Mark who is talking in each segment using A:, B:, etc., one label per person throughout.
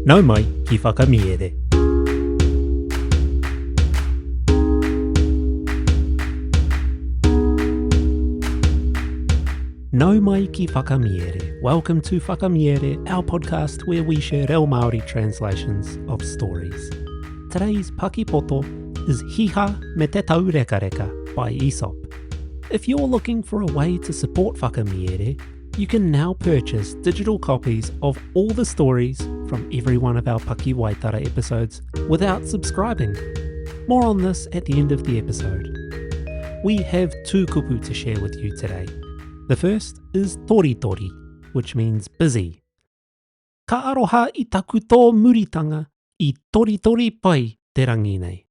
A: Nau mai ki whakamiere. Nau mai ki whakamiere. Welcome to Whakamiere, our podcast where we share reo Māori translations of stories. Today's Paki Poto is Hiha me te Taurekareka by Aesop. If you're looking for a way to support Whakamiere, you can now purchase digital copies of all the stories from every one of our Paki Waitara episodes without subscribing. More on this at the end of the episode. We have two kupu to share with you today. The first is toritori, which means busy. Ka aroha i taku tō muritanga I toritori pai te rangi nei.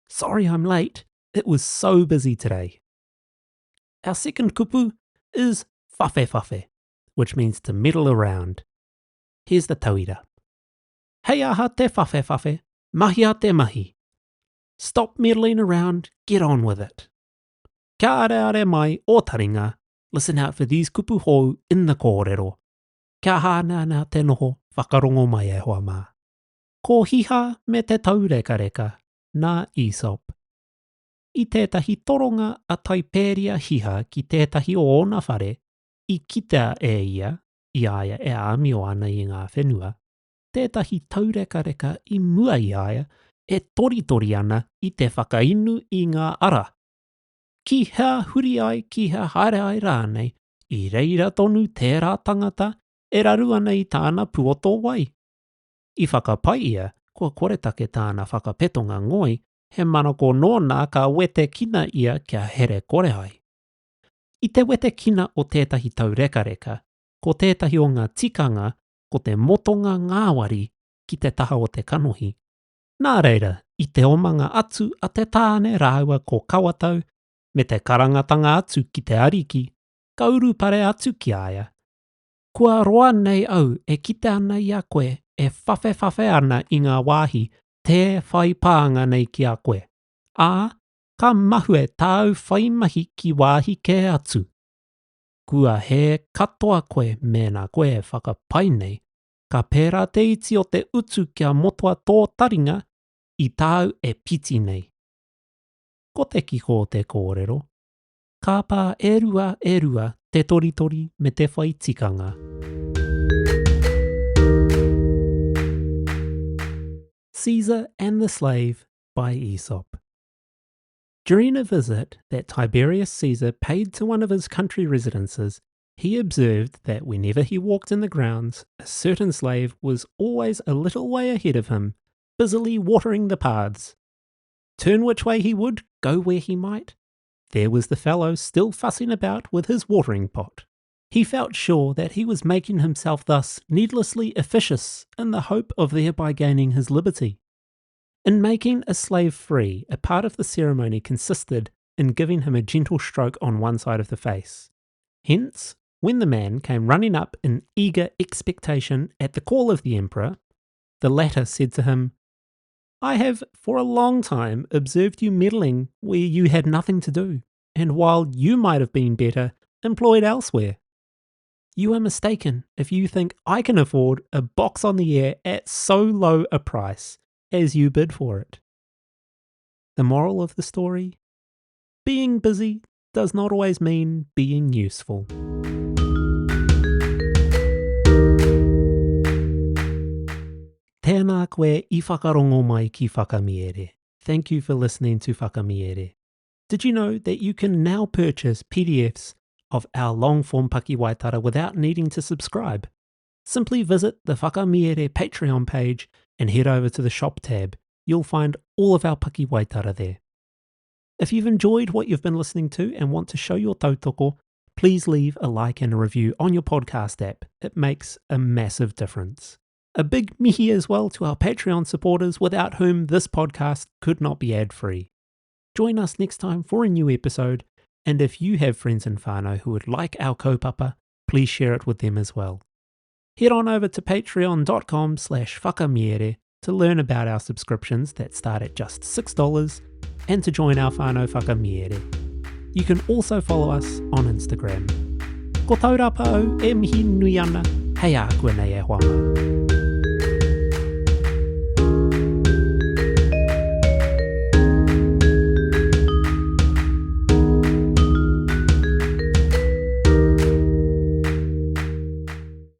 A: Sorry I'm late, it was so busy today. Our second kupu is whawhe, which means to meddle around. Here's the tauira. Hei aha te whawhe, mahi a te mahi. Stop meddling around, get on with it. Kia are mai o taringa, listen out for these kupu hou in the kōrero. Kia hana nā te noho whakarongo mai e hoa mā. Ko hiha me te Taurekareka, nā Aesop. I tētahi toronga a taipēria hiha ki tētahi o ona whare, I kitea e ia, I aia e āmio ana I ngā whenua, tētahi Taurekareka I mua I aia, e toritori ana I te whakainu I ngā ara. Ki hea huri ai ki hea haere ai rānei, I reira tonu tērā tangata, e raru ana I tāna puoto wai. I whakapai ia, kua koretake tāna whakapetonga ngoi, he manako nōna ka wete kina ia kia here kore ai. I te wete kina o tētahi Taurekareka, ko tētahi o ngā tikanga, ko te motonga ngāwari ki te taha o te kanohi. Nā reira, I te omanga atu a te tāne rāua ko kawatau, me te karangatanga atu ki te ariki, ka uru pare atu ki aia. Kua roa nei au e kite ana I a koe, e whawhe ana I ngā wāhi, te whai pāanga nei ki a koe. Ā, ka mahue tāu whai mahi ki wāhi ke atu. Kua he katoa koe mēnā koe e whakapai nei, ka pērā te iti o te utu kia motua tō taringa, I tāu e piti nei. Ko te kiko o te kōrero, ka pā e rua te toritori me te whai tikanga. Caesar and the Slave by Aesop. During a visit that Tiberius Caesar paid to one of his country residences, he observed that whenever he walked in the grounds, a certain slave was always a little way ahead of him, busily watering the paths. Turn which way he would, go where he might, there was the fellow still fussing about with his watering pot. He felt sure that he was making himself thus needlessly officious in the hope of thereby gaining his liberty. In making a slave free, a part of the ceremony consisted in giving him a gentle stroke on one side of the face. Hence, when the man came running up in eager expectation at the call of the emperor, the latter said to him, I have for a long time observed you meddling where you had nothing to do, and while you might have been better employed elsewhere. You are mistaken if you think I can afford a box on the air at so low a price as you bid for it. The moral of the story? Being busy does not always mean being useful. Tēnā koe I whakarongo mai ki whakamiere. Thank you for listening to Whakamiere. Did you know that you can now purchase PDFs of our long-form Paki Waitara without needing to subscribe? Simply visit the Whakamiere Patreon page and head over to the shop tab. You'll find all of our Paki Waitara there. If you've enjoyed what you've been listening to and want to show your tautoko, please leave a like and a review on your podcast app. It makes a massive difference. A big mihi as well to our Patreon supporters without whom this podcast could not be ad-free. Join us next time for a new episode, and if you have friends in whānau who would like our kaupapa, please share it with them as well. Head on over to patreon.com/whakamiere to learn about our subscriptions that start at just $6 and to join our whānau Whakamiere. You can also follow us on Instagram. Ko Taurapa au e mihi nui ana, hei a koe nei e hoa mā.